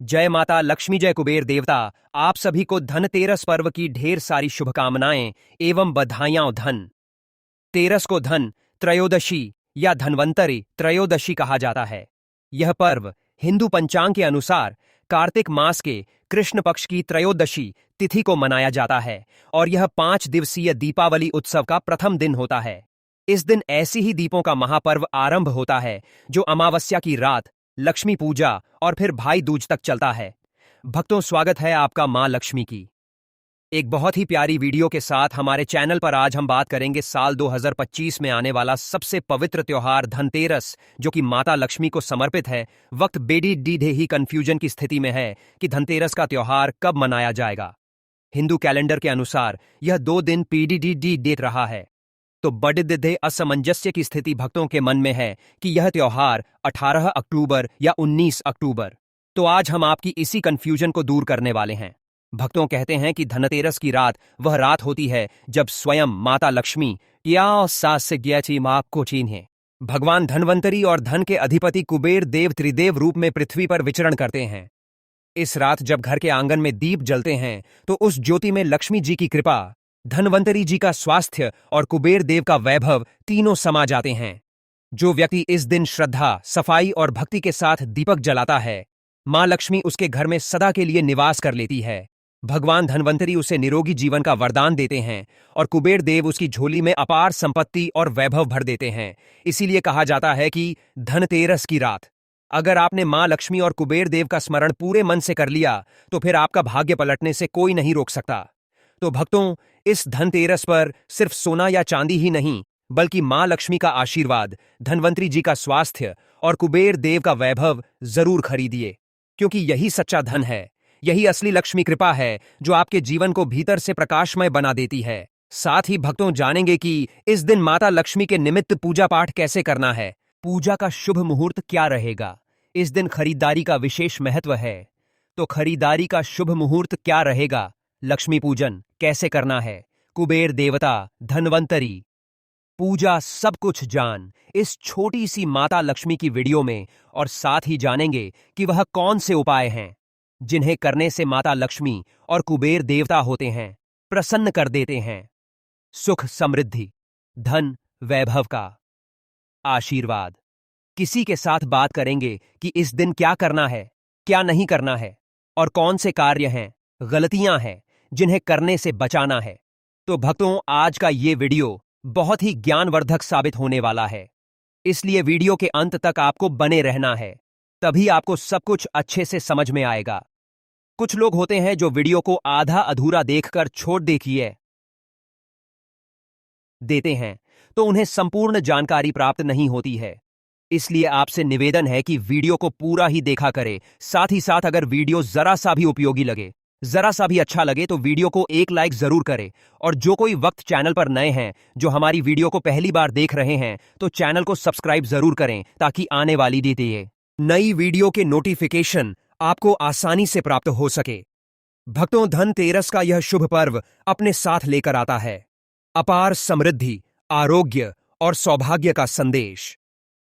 जय माता लक्ष्मी, जय कुबेर देवता। आप सभी को धनतेरस पर्व की ढेर सारी शुभकामनाएं एवं बधाइयां। धन तेरस को धन त्रयोदशी या धन्वंतरि त्रयोदशी कहा जाता है। यह पर्व हिंदू पंचांग के अनुसार कार्तिक मास के कृष्ण पक्ष की त्रयोदशी तिथि को मनाया जाता है और यह 5 दिवसीय दीपावली उत्सव का प्रथम दिन होता है। इस दिन ऐसी ही दीपों का महापर्व आरंभ होता है जो अमावस्या की रात लक्ष्मी पूजा और फिर भाई दूज तक चलता है। भक्तों, स्वागत है आपका मां लक्ष्मी की एक बहुत ही प्यारी वीडियो के साथ हमारे चैनल पर। आज हम बात करेंगे साल 2025 में आने वाला सबसे पवित्र त्योहार धनतेरस, जो कि माता लक्ष्मी को समर्पित है। वक्त बेडी डीधे ही कंफ्यूजन की स्थिति में है कि धनतेरस का त्योहार कब मनाया जाएगा। हिंदू कैलेंडर के अनुसार यह 2 दिन पीडीडी डेट रहा है, तो बड़े असमंजस्य की स्थिति भक्तों के मन में है कि यह त्योहार 18 अक्टूबर या 19 अक्टूबर। तो आज हम आपकी इसी कंफ्यूजन को दूर करने वाले हैं। भक्तों कहते हैं कि धनतेरस की रात वह रात होती है जब स्वयं माता लक्ष्मी या सास से ज्ञाची मां को चिन्हे भगवान धनवंतरी और धन के अधिपति कुबेर देव त्रिदेव रूप में पृथ्वी पर विचरण करते हैं। इस रात जब घर के आंगन में दीप जलते हैं तो उस ज्योति में लक्ष्मी जी की कृपा, धनवंतरी जी का स्वास्थ्य और कुबेर देव का वैभव तीनों समा जाते हैं। जो व्यक्ति इस दिन श्रद्धा, सफाई और भक्ति के साथ दीपक जलाता है, मां लक्ष्मी उसके घर में सदा के लिए निवास कर लेती है। भगवान धनवंतरी उसे निरोगी जीवन का वरदान देते हैं और कुबेर देव उसकी झोली में अपार संपत्ति और वैभव भर देते हैं। इसीलिए कहा जाता है कि धनतेरस की रात अगर आपने मां लक्ष्मी और कुबेर देव का स्मरण पूरे मन से कर लिया तो फिर आपका भाग्य पलटने से कोई नहीं रोक सकता। तो भक्तों, इस धनतेरस पर सिर्फ सोना या चांदी ही नहीं, बल्कि मां लक्ष्मी का आशीर्वाद, धनवंतरी जी का स्वास्थ्य और कुबेर देव का वैभव जरूर खरीदिए, क्योंकि यही सच्चा धन है। यही असली लक्ष्मी कृपा है जो आपके जीवन को भीतर से प्रकाशमय बना देती है। साथ ही भक्तों जानेंगे कि इस दिन माता लक्ष्मी के निमित्त पूजा पाठ कैसे करना है, पूजा का शुभ मुहूर्त क्या रहेगा। इस दिन खरीदारी का विशेष महत्व है, तो खरीदारी का शुभ मुहूर्त क्या रहेगा, लक्ष्मी पूजन कैसे करना है, कुबेर देवता, धनवंतरी पूजा, सब कुछ जान इस छोटी सी माता लक्ष्मी की वीडियो में। और साथ ही जानेंगे कि वह कौन से उपाय हैं जिन्हें करने से माता लक्ष्मी और कुबेर देवता होते हैं, प्रसन्न कर देते हैं, सुख, समृद्धि, धन, वैभव का आशीर्वाद। किसी के साथ बात करेंगे कि इस दिन क्या करना है, क्या नहीं करना है और कौन से कार्य हैं, गलतियां हैं जिन्हें करने से बचाना है। तो भक्तों, आज का ये वीडियो बहुत ही ज्ञानवर्धक साबित होने वाला है, इसलिए वीडियो के अंत तक आपको बने रहना है, तभी आपको सब कुछ अच्छे से समझ में आएगा। कुछ लोग होते हैं जो वीडियो को आधा अधूरा देखकर छोड़ देते हैं, तो उन्हें संपूर्ण जानकारी प्राप्त नहीं होती है। इसलिए आपसे निवेदन है कि वीडियो को पूरा ही देखा करें। साथ ही साथ अगर वीडियो जरा सा भी उपयोगी लगे, जरा सा भी अच्छा लगे, तो वीडियो को एक लाइक जरूर करें। और जो कोई वक्त चैनल पर नए हैं, जो हमारी वीडियो को पहली बार देख रहे हैं, तो चैनल को सब्सक्राइब जरूर करें ताकि आने वाली नई वीडियो के नोटिफिकेशन आपको आसानी से प्राप्त हो सके। भक्तों, धनतेरस का यह शुभ पर्व अपने साथ लेकर आता है अपार समृद्धि, आरोग्य और सौभाग्य का संदेश।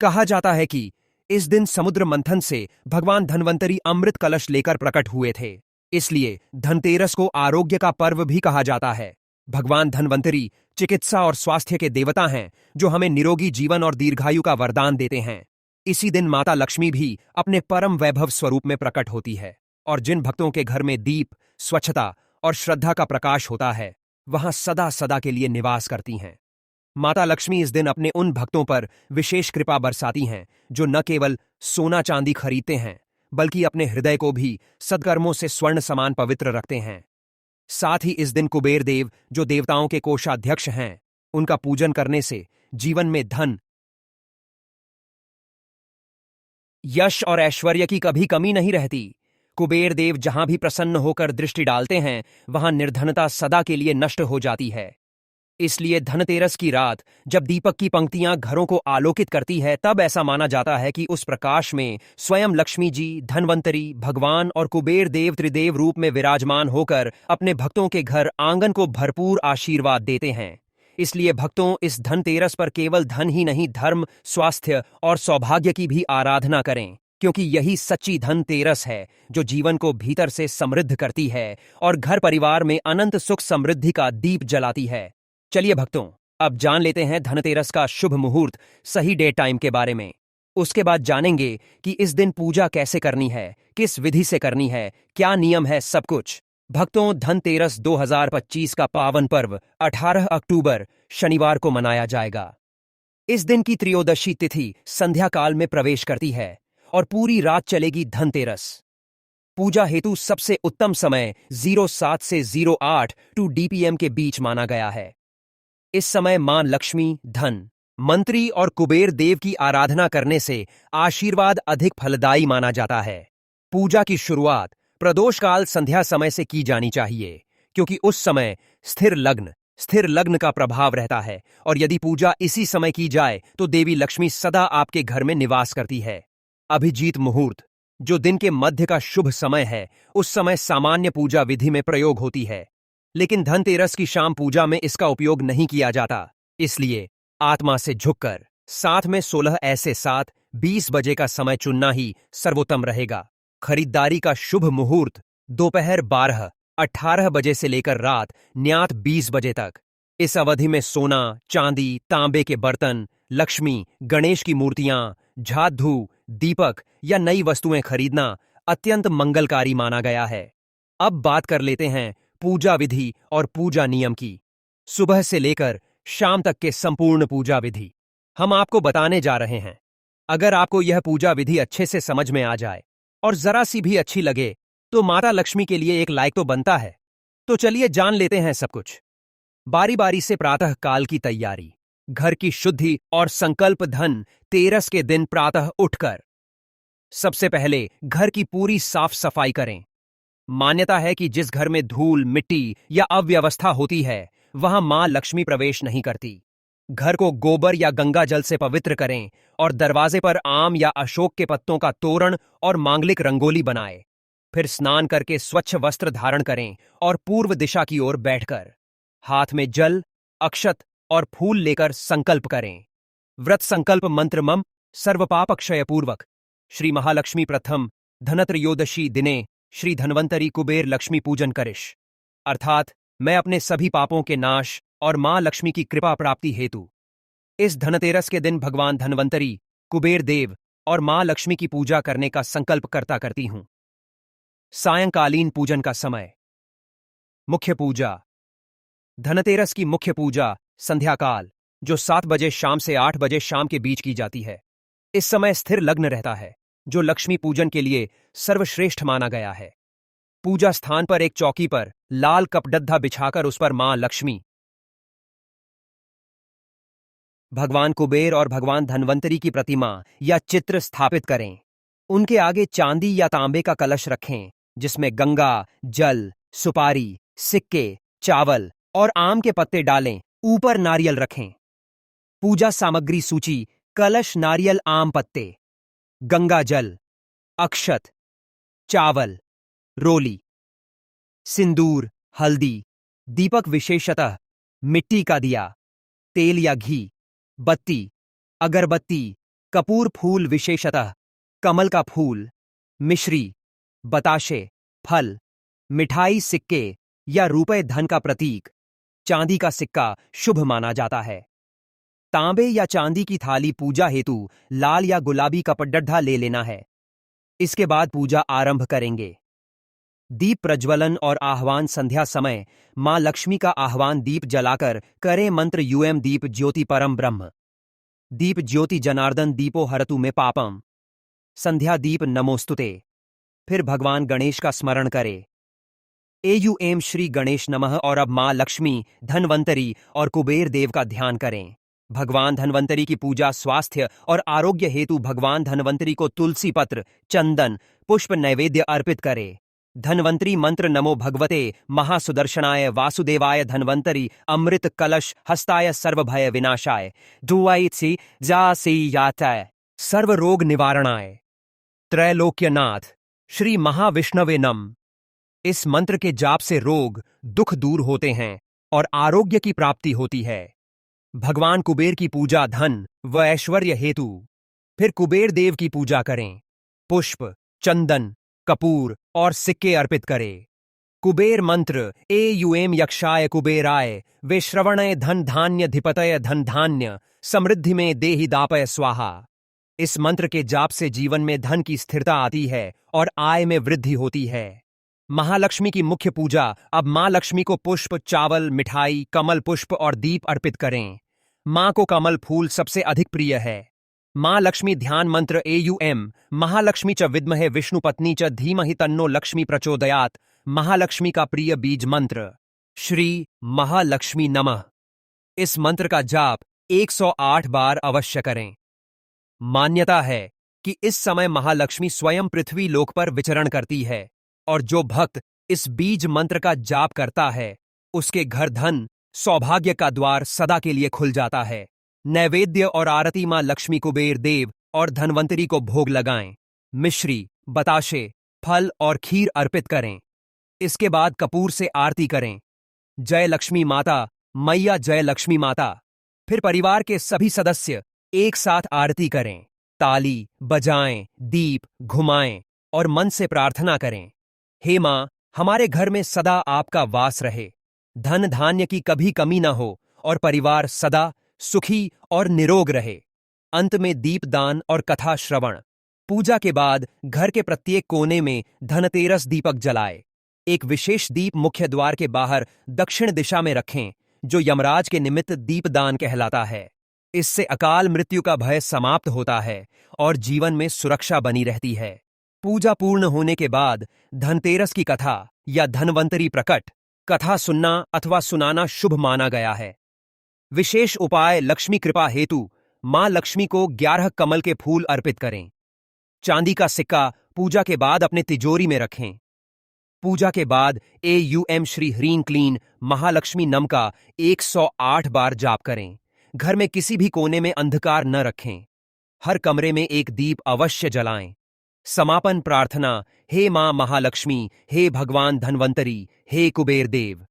कहा जाता है कि इस दिन समुद्र मंथन से भगवान धनवंतरी अमृत कलश लेकर प्रकट हुए थे, इसलिए धनतेरस को आरोग्य का पर्व भी कहा जाता है। भगवान धनवंतरी चिकित्सा और स्वास्थ्य के देवता हैं, जो हमें निरोगी जीवन और दीर्घायु का वरदान देते हैं। इसी दिन माता लक्ष्मी भी अपने परम वैभव स्वरूप में प्रकट होती है और जिन भक्तों के घर में दीप, स्वच्छता और श्रद्धा का प्रकाश होता है, वहां सदा सदा के लिए निवास करती हैं। माता लक्ष्मी इस दिन अपने उन भक्तों पर विशेष कृपा बरसाती हैं जो न केवल सोना चांदी खरीदते हैं, बल्कि अपने हृदय को भी सद्कर्मों से स्वर्ण समान पवित्र रखते हैं। साथ ही इस दिन कुबेर देव, जो देवताओं के कोषाध्यक्ष हैं, उनका पूजन करने से जीवन में धन, यश और ऐश्वर्य की कभी कमी नहीं रहती। कुबेर देव जहां भी प्रसन्न होकर दृष्टि डालते हैं, वहां निर्धनता सदा के लिए नष्ट हो जाती है। इसलिए धनतेरस की रात जब दीपक की पंक्तियां घरों को आलोकित करती है, तब ऐसा माना जाता है कि उस प्रकाश में स्वयं लक्ष्मी जी, धनवंतरी, भगवान और कुबेर देव त्रिदेव रूप में विराजमान होकर अपने भक्तों के घर आंगन को भरपूर आशीर्वाद देते हैं। इसलिए भक्तों, इस धनतेरस पर केवल धन ही नहीं, धर्म, स्वास्थ्य और सौभाग्य की भी आराधना करें। क्योंकि यही सच्ची धनतेरस है जो जीवन को भीतर से समृद्ध करती है और घर परिवार में अनंत सुख समृद्धि का दीप जलाती है। चलिए भक्तों, अब जान लेते हैं धनतेरस का शुभ मुहूर्त, सही डेट टाइम के बारे में। उसके बाद जानेंगे कि इस दिन पूजा कैसे करनी है, किस विधि से करनी है, क्या नियम है, सब कुछ। भक्तों, धनतेरस 2025 का पावन पर्व 18 अक्टूबर शनिवार को मनाया जाएगा। इस दिन की त्रयोदशी तिथि संध्या काल में प्रवेश करती है और पूरी रात चलेगी धनतेरस। पूजा हेतु सबसे उत्तम समय 07 से 08 टू DPM के बीच माना गया है। इस समय मां लक्ष्मी, धन मंत्री और कुबेर देव की आराधना करने से आशीर्वाद अधिक फलदायी माना जाता है। पूजा की शुरुआत प्रदोष काल संध्या समय से की जानी चाहिए, क्योंकि उस समय स्थिर लग्न का प्रभाव रहता है और यदि पूजा इसी समय की जाए तो देवी लक्ष्मी सदा आपके घर में निवास करती है। अभिजीत मुहूर्त, जो दिन के मध्य का शुभ समय है, उस समय सामान्य पूजा विधि में प्रयोग होती है, लेकिन धनतेरस की शाम पूजा में इसका उपयोग नहीं किया जाता। इसलिए आत्मा से झुककर साथ में 16 ऐसे 7:20 बजे का समय चुनना ही सर्वोत्तम रहेगा। खरीदारी का शुभ मुहूर्त दोपहर 12:18 बजे से लेकर रात 9:20 बजे तक। इस अवधि में सोना, चांदी, तांबे के बर्तन, लक्ष्मी, गणेश की मूर्तियां, झाड़ू, दीपक या नई वस्तुएं खरीदना अत्यंत मंगलकारी माना गया है। अब बात कर लेते हैं पूजा विधि और पूजा नियम की। सुबह से लेकर शाम तक के संपूर्ण पूजा विधि हम आपको बताने जा रहे हैं। अगर आपको यह पूजा विधि अच्छे से समझ में आ जाए और जरा सी भी अच्छी लगे तो माता लक्ष्मी के लिए एक लाइक तो बनता है। तो चलिए जान लेते हैं सब कुछ। बारी बारी से प्रातः काल की तैयारी, घर की शुद्धि और संकल्प। धन तेरस के दिन प्रातः उठकर सबसे पहले घर की पूरी साफ सफाई करें। मान्यता है कि जिस घर में धूल, मिट्टी या अव्यवस्था होती है वहां मां लक्ष्मी प्रवेश नहीं करती। घर को गोबर या गंगा जल से पवित्र करें और दरवाजे पर आम या अशोक के पत्तों का तोरण और मांगलिक रंगोली बनाएं। फिर स्नान करके स्वच्छ वस्त्र धारण करें और पूर्व दिशा की ओर बैठकर हाथ में जल, अक्षत और फूल लेकर संकल्प करें। व्रत संकल्प मंत्र मम सर्वपापक्षय पूर्वक श्री महालक्ष्मी प्रथम धनत्रयोदशी दिने श्री धन्वंतरी कुबेर लक्ष्मी पूजन करिश, अर्थात मैं अपने सभी पापों के नाश और मां लक्ष्मी की कृपा प्राप्ति हेतु इस धनतेरस के दिन भगवान धन्वंतरी, कुबेर देव और मां लक्ष्मी की पूजा करने का संकल्प करती हूं। सायंकालीन पूजन का समय। मुख्य पूजा। धनतेरस की मुख्य पूजा संध्या काल, जो 7 बजे शाम से 8 बजे शाम के बीच की जाती है। इस समय स्थिर लग्न रहता है, जो लक्ष्मी पूजन के लिए सर्वश्रेष्ठ माना गया है। पूजा स्थान पर एक चौकी पर लाल कपडद्धा बिछाकर उस पर मां लक्ष्मी, भगवान कुबेर और भगवान धन्वंतरी की प्रतिमा या चित्र स्थापित करें। उनके आगे चांदी या तांबे का कलश रखें, जिसमें गंगा, जल, सुपारी, सिक्के, चावल और आम के पत्ते डालें। ऊपर नारियल रखें। पूजा सामग्री सूची: कलश, नारियल, आम पत्ते, गंगा जल, अक्षत, चावल, रोली, सिंदूर, हल्दी, दीपक विशेषतः मिट्टी का दिया, तेल या घी, बत्ती, अगरबत्ती, कपूर फूल विशेषतः कमल का फूल, मिश्री, बताशे, फल, मिठाई, सिक्के या रुपए धन का प्रतीक। चांदी का सिक्का शुभ माना जाता है। तांबे या चांदी की थाली पूजा हेतु लाल या गुलाबी कपडद्धा ले लेना है। इसके बाद पूजा आरंभ करेंगे। दीप प्रज्वलन और आह्वान संध्या समय मां लक्ष्मी का आह्वान दीप जलाकर करें। मंत्र दीप ज्योति परम ब्रह्म, दीप ज्योति जनार्दन दीपो हरतु में पापम, संध्या दीप नमोस्तुते। फिर भगवान गणेश का स्मरण करें। श्री गणेश नमः। और अब मां लक्ष्मी, धन्वंतरी और कुबेर देव का ध्यान करें। भगवान धन्वंतरी की पूजा स्वास्थ्य और आरोग्य हेतु भगवान धन्वंतरी को तुलसी पत्र, चंदन, पुष्प नैवेद्य अर्पित करें। धन्वंतरी मंत्र: नमो भगवते महासुदर्शनाय वासुदेवाय धन्वंतरी अमृत कलश हस्ताय सर्वभय विनाशाय दुआईसी जासी याताय सर्व रोग निवारणाय त्रैलोक्यनाथ श्री महाविष्णवे नम। इस मंत्र के जाप से रोग, दुख दूर होते हैं और आरोग्य की प्राप्ति होती है। भगवान कुबेर की पूजा धन व ऐश्वर्य हेतु। फिर कुबेर देव की पूजा करें। पुष्प, चंदन, कपूर और सिक्के अर्पित करें। कुबेर मंत्र एयूएम यक्षाय कुबेराय वे श्रवणय धन धान्य धिपतय धन धान्य समृद्धि में देहि दापय स्वाहा। इस मंत्र के जाप से जीवन में धन की स्थिरता आती है और आय में वृद्धि होती है। महालक्ष्मी की मुख्य पूजा। अब मां लक्ष्मी को पुष्प, चावल, मिठाई, कमल पुष्प और दीप अर्पित करें। मां को कमल फूल सबसे अधिक प्रिय है। मां लक्ष्मी ध्यान मंत्र एयूएम महालक्ष्मी च विद्महे विष्णुपत्नी च धीमहि तन्नो लक्ष्मी प्रचोदयात्। महालक्ष्मी का प्रिय बीज मंत्र श्री महालक्ष्मी नमः। इस मंत्र का जाप 108 बार अवश्य करें। मान्यता है कि इस समय महालक्ष्मी स्वयं पृथ्वी लोक पर विचरण करती है और जो भक्त इस बीज मंत्र का जाप करता है उसके घर धन सौभाग्य का द्वार सदा के लिए खुल जाता है। नैवेद्य और आरती मां लक्ष्मी, कुबेर देव और धनवंतरी को भोग लगाएं। मिश्री, बताशे, फल और खीर अर्पित करें। इसके बाद कपूर से आरती करें। जय लक्ष्मी माता, मैया जय लक्ष्मी माता। फिर परिवार के सभी सदस्य एक साथ आरती करें। ताली बजाएं, दीप घुमाएं और मन से प्रार्थना करें, हे मां, हमारे घर में सदा आपका वास रहे, धन धान्य की कभी कमी न हो और परिवार सदा सुखी और निरोग रहे। अंत में दीपदान और कथा श्रवण। पूजा के बाद घर के प्रत्येक कोने में धनतेरस दीपक जलाए। एक विशेष दीप मुख्य द्वार के बाहर दक्षिण दिशा में रखें, जो यमराज के निमित्त दीपदान कहलाता है। इससे अकाल मृत्यु का भय समाप्त होता है और जीवन में सुरक्षा बनी रहती है। पूजा पूर्ण होने के बाद धनतेरस की कथा या धनवंतरी प्रकट कथा सुनना अथवा सुनाना शुभ माना गया है। विशेष उपाय। लक्ष्मी कृपा हेतु मां लक्ष्मी को 11 कमल के फूल अर्पित करें। चांदी का सिक्का पूजा के बाद अपने तिजोरी में रखें। पूजा के बाद एयूएम श्री ह्रीं क्लीन महालक्ष्मी नम का 108 बार जाप करें। घर में किसी भी कोने में अंधकार न रखें। हर कमरे में एक दीप अवश्य जलाएं। समापन प्रार्थना। हे मां महालक्ष्मी, हे भगवान धनवंतरी, हे कुबेर देव,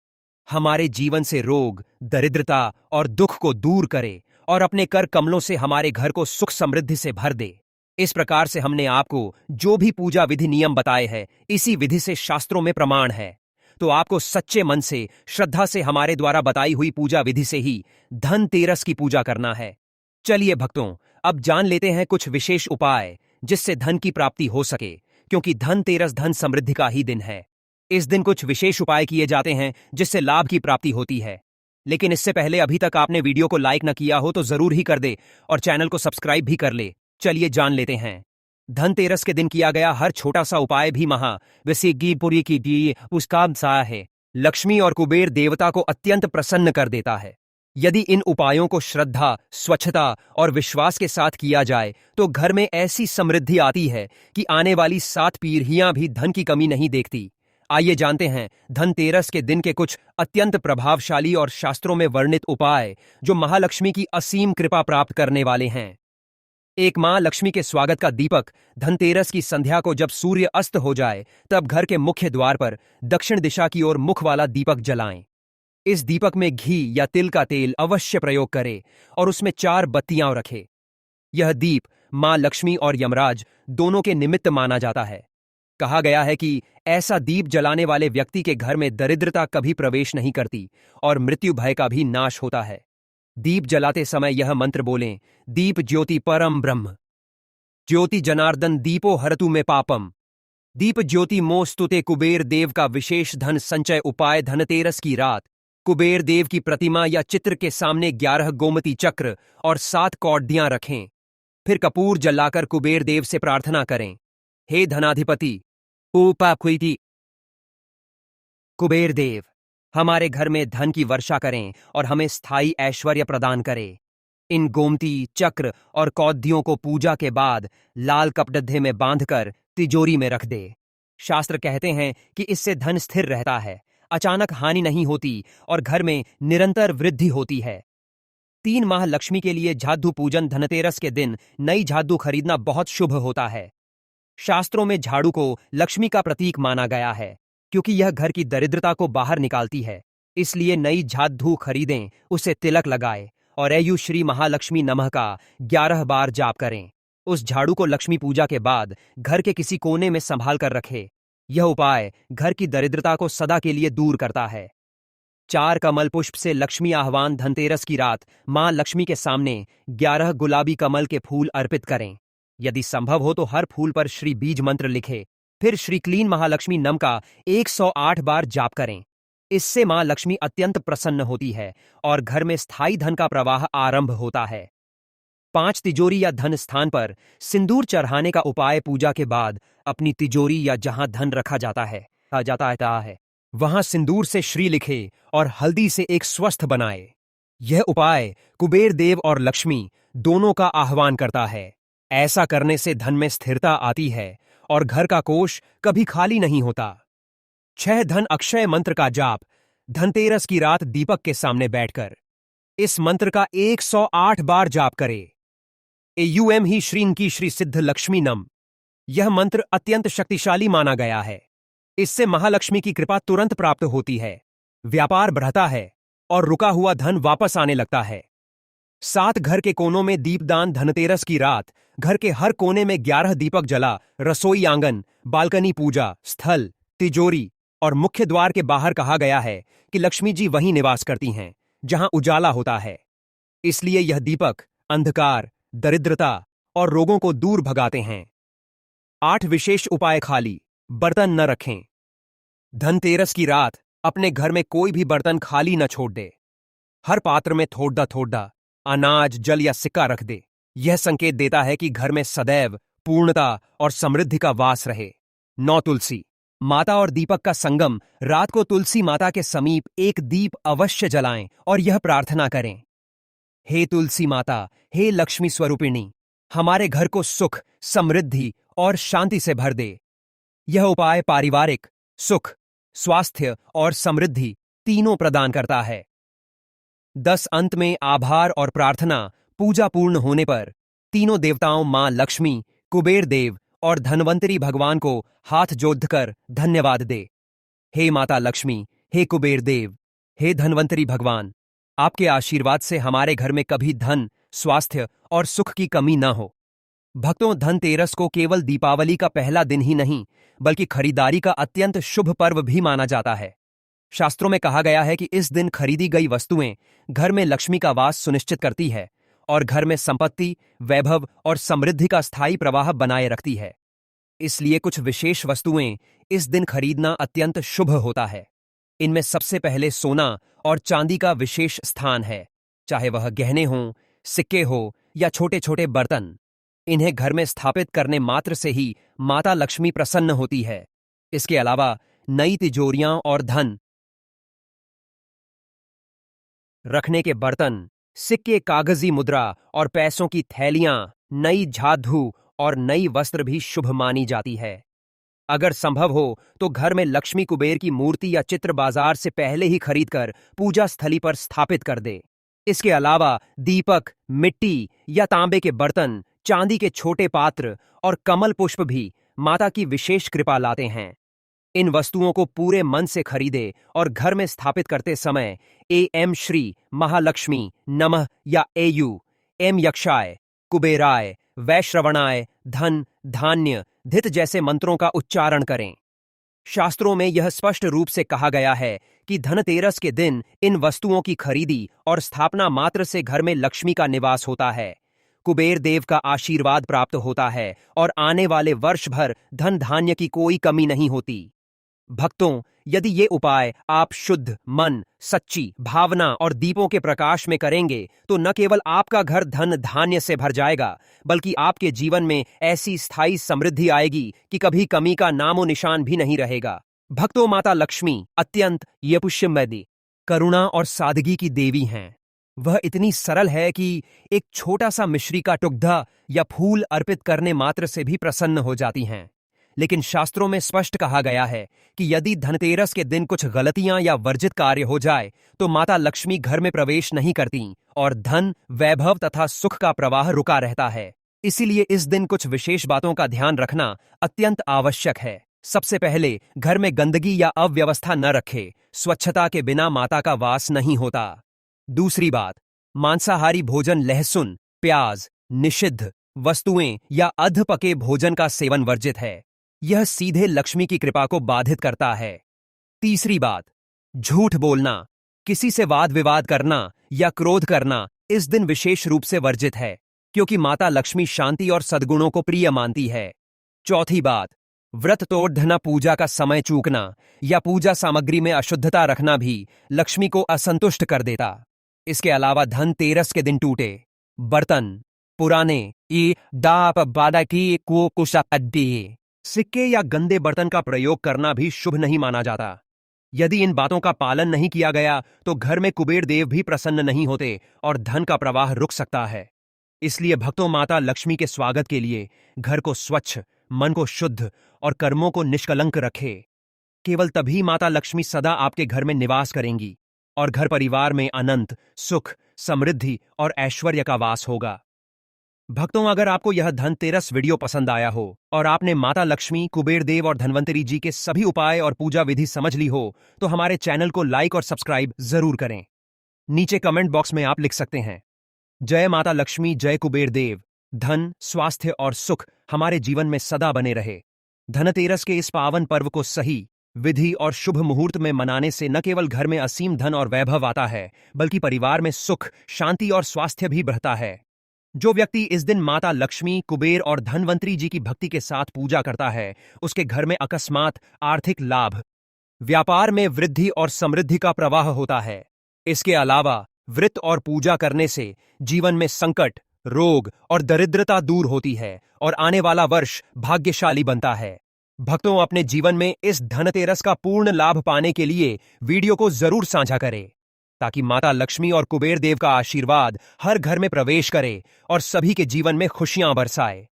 हमारे जीवन से रोग, दरिद्रता और दुख को दूर करे और अपने कर कमलों से हमारे घर को सुख समृद्धि से भर दे। इस प्रकार से हमने आपको जो भी पूजा विधि नियम बताए हैं, इसी विधि से शास्त्रों में प्रमाण है। तो आपको सच्चे मन से श्रद्धा से हमारे द्वारा बताई हुई पूजा विधि से ही धनतेरस की पूजा करना है। चलिए भक्तों, अब जान लेते हैं कुछ विशेष उपाय जिससे धन की प्राप्ति हो सके, क्योंकि धनतेरस धन समृद्धि का ही दिन है। इस दिन कुछ विशेष उपाय किए जाते हैं जिससे लाभ की प्राप्ति होती है। लेकिन इससे पहले अभी तक आपने वीडियो को लाइक न किया हो तो जरूर ही कर दे और चैनल को सब्सक्राइब भी कर ले। चलिए जान लेते हैं। धनतेरस के दिन किया गया हर छोटा सा उपाय भी महाविसिग्गिपुरी की दी उसका सा है, लक्ष्मी और कुबेर देवता को अत्यंत प्रसन्न कर देता है। यदि इन उपायों को श्रद्धा, स्वच्छता और विश्वास के साथ किया जाए तो घर में ऐसी समृद्धि आती है कि आने वाली 7 पीढ़ियां भी धन की कमी नहीं देखती। आइए जानते हैं धनतेरस के दिन के कुछ अत्यंत प्रभावशाली और शास्त्रों में वर्णित उपाय जो महालक्ष्मी की असीम कृपा प्राप्त करने वाले हैं। एक मां लक्ष्मी के स्वागत का दीपक। धनतेरस की संध्या को जब सूर्य अस्त हो जाए तब घर के मुख्य द्वार पर दक्षिण दिशा की ओर मुख वाला दीपक जलाएं। इस दीपक में घी या तिल का तेल अवश्य प्रयोग करें और उसमें 4 बत्तियां रखें। यह दीप मां लक्ष्मी और यमराज दोनों के निमित्त माना जाता है। कहा गया है कि ऐसा दीप जलाने वाले व्यक्ति के घर में दरिद्रता कभी प्रवेश नहीं करती और मृत्यु भय का भी नाश होता है। दीप जलाते समय यह मंत्र बोलें, दीप ज्योति परम ब्रह्म, ज्योति जनार्दन दीपो हरतु में पापम, दीप ज्योति मोस्तुते। कुबेर देव का विशेष धन संचय उपाय। धनतेरस की रात कुबेर देव की प्रतिमा या चित्र के सामने 11 गोमती चक्र और 7 कौड़ियां रखें। फिर कपूर जलाकर कुबेर देव से प्रार्थना करें, हे धनाधिपति उपाकुति कुबेर देव, हमारे घर में धन की वर्षा करें और हमें स्थायी ऐश्वर्य प्रदान करें। इन गोमती चक्र और कौदियों को पूजा के बाद लाल कपड़े में बांधकर तिजोरी में रख दे। शास्त्र कहते हैं कि इससे धन स्थिर रहता है, अचानक हानि नहीं होती और घर में निरंतर वृद्धि होती है। 3 माह लक्ष्मी के लिए झाड़ू पूजन। धनतेरस के दिन नई झाड़ू खरीदना बहुत शुभ होता है। शास्त्रों में झाड़ू को लक्ष्मी का प्रतीक माना गया है क्योंकि यह घर की दरिद्रता को बाहर निकालती है। इसलिए नई झाड़ू खरीदें, उसे तिलक लगाएं और ऐयु श्री महालक्ष्मी नमः का 11 बार जाप करें। उस झाड़ू को लक्ष्मी पूजा के बाद घर के किसी कोने में संभाल कर रखे। यह उपाय घर की दरिद्रता को सदा के लिए दूर करता है। 4 कमल पुष्प से लक्ष्मी आह्वान। धनतेरस की रात मां लक्ष्मी के सामने 11 गुलाबी कमल के फूल अर्पित करें। यदि संभव हो तो हर फूल पर श्री बीज मंत्र लिखे, फिर श्री क्लीन महालक्ष्मी नम का 108 बार जाप करें। इससे मां लक्ष्मी अत्यंत प्रसन्न होती है और घर में स्थायी धन का प्रवाह आरंभ होता है। 5 तिजोरी या धन स्थान पर सिंदूर चढ़ाने का उपाय। पूजा के बाद अपनी तिजोरी या जहां धन रखा जाता है वहां सिंदूर से श्री लिखे और हल्दी से एक स्वस्थ बनाए। यह उपाय कुबेर देव और लक्ष्मी दोनों का आह्वान करता है। ऐसा करने से धन में स्थिरता आती है और घर का कोष कभी खाली नहीं होता। 6 धन अक्षय मंत्र का जाप। धनतेरस की रात दीपक के सामने बैठकर इस मंत्र का 108 बार जाप करे। एयूएम ही श्रीन की श्री सिद्ध लक्ष्मी नम। यह मंत्र अत्यंत शक्तिशाली माना गया है। इससे महालक्ष्मी की कृपा तुरंत प्राप्त होती है, व्यापार बढ़ता है और रुका हुआ धन वापस आने लगता है। 7 घर के कोनों में दीपदान। धनतेरस की रात घर के हर कोने में 11 दीपक जला। रसोई आंगन, बालकनी, पूजा स्थल, तिजोरी और मुख्य द्वार के बाहर कहा गया है कि लक्ष्मी जी वहीं निवास करती हैं जहां उजाला होता है। इसलिए यह दीपक अंधकार, दरिद्रता और रोगों को दूर भगाते हैं। 8 विशेष उपाय। खाली बर्तन न रखें। धनतेरस की रात अपने घर में कोई भी बर्तन खाली न छोड़ दे। हर पात्र में थोड़ा अनाज, जल या सिक्का रख दे। यह संकेत देता है कि घर में सदैव पूर्णता और समृद्धि का वास रहे। 9 तुलसी माता और दीपक का संगम। रात को तुलसी माता के समीप एक दीप अवश्य जलाएं और यह प्रार्थना करें, हे तुलसी माता, हे लक्ष्मी स्वरूपिणी, हमारे घर को सुख, समृद्धि और शांति से भर दे। यह उपाय पारिवारिक सुख, स्वास्थ्य और समृद्धि तीनों प्रदान करता है। 10 अंत में आभार और प्रार्थना। पूजा पूर्ण होने पर तीनों देवताओं मां लक्ष्मी, कुबेर देव और धनवंतरी भगवान को हाथ जोड़कर धन्यवाद दे। हे माता लक्ष्मी, हे कुबेर देव, हे धनवंतरी भगवान, आपके आशीर्वाद से हमारे घर में कभी धन, स्वास्थ्य और सुख की कमी न हो। भक्तों, धनतेरस को केवल दीपावली का पहला दिन ही नहीं बल्कि खरीदारी का अत्यंत शुभ पर्व भी माना जाता है। शास्त्रों में कहा गया है कि इस दिन खरीदी गई वस्तुएं घर में लक्ष्मी का वास सुनिश्चित करती है और घर में संपत्ति, वैभव और समृद्धि का स्थायी प्रवाह बनाए रखती है। इसलिए कुछ विशेष वस्तुएं इस दिन खरीदना अत्यंत शुभ होता है। इनमें सबसे पहले सोना और चांदी का विशेष स्थान है, चाहे वह गहने हों, सिक्के हो या छोटे छोटे बर्तन। इन्हें घर में स्थापित करने मात्र से ही माता लक्ष्मी प्रसन्न होती है। इसके अलावा नई तिजोरियां और धन रखने के बर्तन, सिक्के, कागजी मुद्रा और पैसों की थैलियां, नई झाड़ू और नई वस्त्र भी शुभ मानी जाती है। अगर संभव हो तो घर में लक्ष्मी कुबेर की मूर्ति या चित्र बाजार से पहले ही खरीदकर पूजा स्थली पर स्थापित कर दे। इसके अलावा दीपक, मिट्टी या तांबे के बर्तन, चांदी के छोटे पात्र और कमल पुष्प भी माता की विशेष कृपा लाते हैं। इन वस्तुओं को पूरे मन से खरीदे और घर में स्थापित करते समय एम श्री महालक्ष्मी नमः या एम यक्षाय, कुबेराय, वैश्रवणाय, धन, धान्य, धित जैसे मंत्रों का उच्चारण करें। शास्त्रों में यह स्पष्ट रूप से कहा गया है कि धनतेरस के दिन इन वस्तुओं की खरीदी और स्थापना मात्र से घर में लक्ष्मी का निवास होता है, कुबेर देव का आशीर्वाद प्राप्त होता है और आने वाले वर्ष भर धन धान्य की कोई कमी नहीं होती। भक्तों, यदि ये उपाय आप शुद्ध मन, सच्ची भावना और दीपों के प्रकाश में करेंगे तो न केवल आपका घर धन धान्य से भर जाएगा बल्कि आपके जीवन में ऐसी स्थायी समृद्धि आएगी कि कभी कमी का नामो निशान भी नहीं रहेगा। भक्तों, माता लक्ष्मी अत्यंत यपुष्यमयी, करुणा और सादगी की देवी हैं। वह इतनी सरल है कि एक छोटा सा मिश्री का टुकड़ा या फूल अर्पित करने मात्र से भी प्रसन्न हो जाती हैं। लेकिन शास्त्रों में स्पष्ट कहा गया है कि यदि धनतेरस के दिन कुछ गलतियां या वर्जित कार्य हो जाए तो माता लक्ष्मी घर में प्रवेश नहीं करती और धन, वैभव तथा सुख का प्रवाह रुका रहता है। इसीलिए इस दिन कुछ विशेष बातों का ध्यान रखना अत्यंत आवश्यक है। सबसे पहले, घर में गंदगी या अव्यवस्था न रखे। स्वच्छता के बिना माता का वास नहीं होता। दूसरी बात, मांसाहारी भोजन, लहसुन, प्याज निषिद्ध वस्तुएं या अध पके भोजन का सेवन वर्जित है। यह सीधे लक्ष्मी की कृपा को बाधित करता है। तीसरी बात, झूठ बोलना, किसी से वाद विवाद करना या क्रोध करना इस दिन विशेष रूप से वर्जित है, क्योंकि माता लक्ष्मी शांति और सद्गुणों को प्रिय मानती है। चौथी बात, व्रत तोड़ धना पूजा का समय चूकना या पूजा सामग्री में अशुद्धता रखना भी लक्ष्मी को असंतुष्ट कर देता। इसके अलावा धनतेरस के दिन टूटे बर्तन, पुराने ई दाप बादा की को कुशा अड्डी सिक्के या गंदे बर्तन का प्रयोग करना भी शुभ नहीं माना जाता। यदि इन बातों का पालन नहीं किया गया तो घर में कुबेर देव भी प्रसन्न नहीं होते और धन का प्रवाह रुक सकता है। इसलिए भक्तों, माता लक्ष्मी के स्वागत के लिए घर को स्वच्छ, मन को शुद्ध और कर्मों को निष्कलंक रखे। केवल तभी माता लक्ष्मी सदा आपके घर में निवास करेंगी और घर परिवार में अनंत सुख, समृद्धि और ऐश्वर्य का वास होगा। भक्तों, अगर आपको यह धनतेरस वीडियो पसंद आया हो और आपने माता लक्ष्मी, कुबेर देव और धन्वंतरी जी के सभी उपाय और पूजा विधि समझ ली हो तो हमारे चैनल को लाइक और सब्सक्राइब जरूर करें। नीचे कमेंट बॉक्स में आप लिख सकते हैं, जय माता लक्ष्मी, जय कुबेर देव। धन, स्वास्थ्य और सुख हमारे जीवन में सदा बने रहे। धनतेरस के इस पावन पर्व को सही विधि और शुभ मुहूर्त में मनाने से न केवल घर में असीम धन और वैभव आता है, बल्कि परिवार में सुख, शांति और स्वास्थ्य भी बढ़ता है। जो व्यक्ति इस दिन माता लक्ष्मी, कुबेर और धन्वंतरी जी की भक्ति के साथ पूजा करता है, उसके घर में अकस्मात आर्थिक लाभ, व्यापार में वृद्धि और समृद्धि का प्रवाह होता है। इसके अलावा व्रत और पूजा करने से जीवन में संकट, रोग और दरिद्रता दूर होती है और आने वाला वर्ष भाग्यशाली बनता है। भक्तों, अपने जीवन में इस धनतेरस का पूर्ण लाभ पाने के लिए वीडियो को जरूर साझा करें, ताकि माता लक्ष्मी और कुबेर देव का आशीर्वाद हर घर में प्रवेश करे और सभी के जीवन में खुशियां बरसाए।